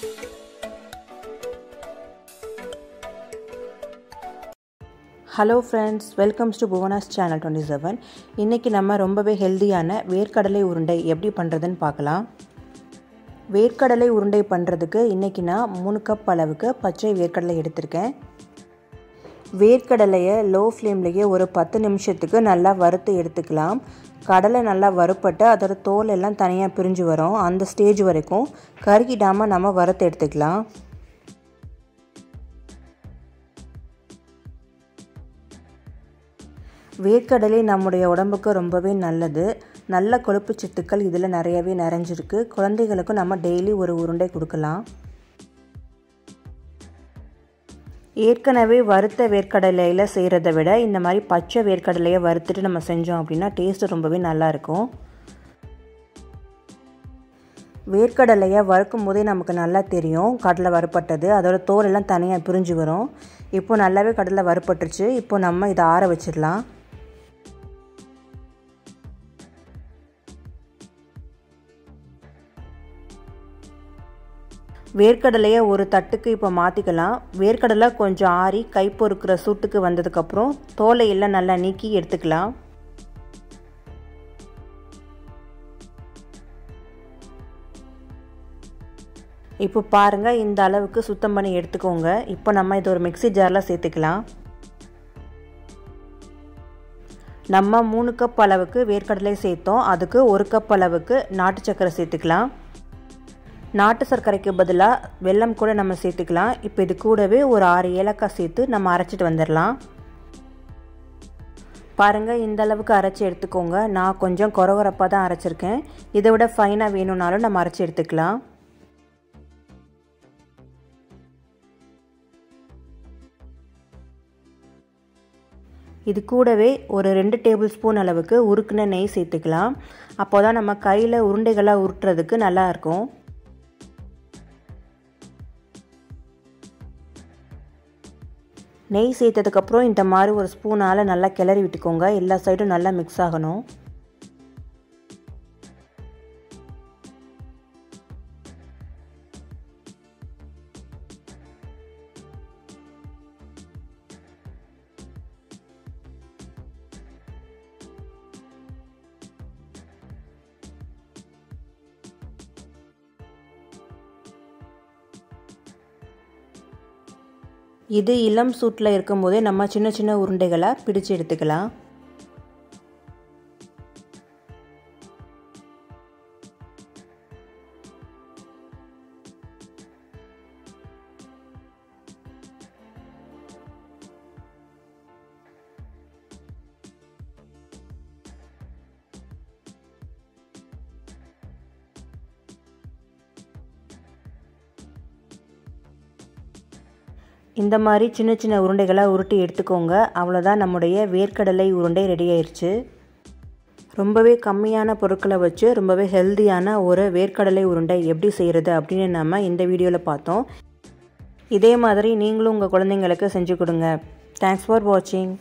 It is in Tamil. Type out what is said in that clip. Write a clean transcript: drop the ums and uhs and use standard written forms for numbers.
Hello friends, welcome to Bhuvanas channel 27. இன்னைக்கு நம்ம ரொம்பவே ஹெல்தியான வேர்க்கடலை உருண்டை எப்படி பண்றதுன்னு பார்க்கலாம். வேர்க்கடலை உருண்டை பண்றதுக்கு இன்னைக்கு நான் 3 கப் அளவுக்கு பச்சை வேர்க்கடலை எடுத்துர்க்கேன். வேர்க்கடலையை லோ ஃப்ளேம்லயே ஒரு 10 நிமிஷத்துக்கு நல்லா வறுத்து எடுத்துக்கலாம். கடலை நல்லா வறுப்பட்டு அதோட தோல் எல்லாம் தனியா பிரிஞ்சு வரும். அந்த ஸ்டேஜ் வரைக்கும் கருகிடாம நம்ம வறுத்து எடுத்துக்கலாம். வேர்க்கடலை நம்முடைய உடம்புக்கு ரொம்பவே நல்லது. நல்ல கொழுப்பு சத்துக்கள் இதில் நிறையவே நிறைஞ்சிருக்கு. குழந்தைகளுக்கு நம்ம டெய்லி ஒரு உருண்டை கொடுக்கலாம். ஏற்கனவே வறுத்த வேர்க்கடலையில் செய்கிறத விட இந்த மாதிரி பச்சை வேர்க்கடலையை வறுத்துட்டு நம்ம செஞ்சோம் அப்படின்னா டேஸ்ட் ரொம்பவே நல்லாயிருக்கும். வேர்க்கடலையை வறுக்கும் போதே நமக்கு நல்லா தெரியும் கடலை வறுப்பட்டது. அதோட தோல் எல்லாம் தனியாக பிரிஞ்சு வரும். இப்போ நல்லாவே கடலை வறுப்பட்டுருச்சு. இப்போ நம்ம இதை ஆற வச்சிடலாம். வேர்க்கடலையை ஒரு தட்டுக்கு இப்போ மாற்றிக்கலாம். வேர்க்கடலை கொஞ்சம் ஆறி கை பொறுக்கிற சூட்டுக்கு வந்ததுக்கப்புறம் தோலை எல்லாம் நல்லா நீக்கி எடுத்துக்கலாம். இப்போ பாருங்கள், இந்த அளவுக்கு சுத்தம் பண்ணி எடுத்துக்கோங்க. இப்போ நம்ம இதை ஒரு மிக்ஸி ஜாரில் சேர்த்துக்கலாம். நம்ம 3 கப் அளவுக்கு வேர்க்கடலை சேர்த்தோம். அதுக்கு 1 கப் அளவுக்கு நாட்டு சர்க்கரை சேர்த்துக்கலாம். நாட்டு சர்க்கரைக்கு பதிலாக வெல்லம் கூட நம்ம சேர்த்துக்கலாம். இப்போ இது கூடவே ஒரு 6 ஏலக்காய் சேர்த்து நம்ம அரைச்சிட்டு வந்துடலாம். பாருங்கள், இந்த அளவுக்கு அரைச்சி எடுத்துக்கோங்க. நான் கொஞ்சம் கொரகொரப்பாக தான் அரைச்சிருக்கேன். இதை விட ஃபைனாக வேணும்னாலும் நம்ம அரைச்சி எடுத்துக்கலாம். இது கூடவே ஒரு 2 டேபிள் ஸ்பூன் அளவுக்கு உருக்குன நெய் சேர்த்துக்கலாம். அப்போ தான் நம்ம கையில் உருண்டைகளாக உருட்டுறதுக்கு நல்லாயிருக்கும். நெய் சேர்த்ததுக்கப்புறம் இந்த மாதிரி ஒரு ஸ்பூனால் நல்லா கிளறி விட்டுக்கோங்க. எல்லா சைடும் நல்லா மிக்ஸ் ஆகணும். இது இளம் சூட்டில் இருக்கும்போதே நம்ம சின்ன சின்ன உருண்டைகளாக பிடிச்சு எடுத்துக்கலாம். இந்த மாதிரி சின்ன சின்ன உருண்டைகளாக உருட்டி எடுத்துக்கோங்க. அவ்வளோதான், நம்முடைய வேர்க்கடலை உருண்டை ரெடி ஆயிடுச்சு. ரொம்பவே கம்மியான பொருட்களை வச்சு ரொம்பவே ஹெல்தியான ஒரு வேர்க்கடலை உருண்டை எப்படி செய்கிறது அப்படின்னு நம்ம இந்த வீடியோவில் பார்த்தோம். இதே மாதிரி நீங்களும் உங்கள் குழந்தைங்களுக்கு செஞ்சு கொடுங்க. தேங்க்ஸ் ஃபார் வாட்சிங்.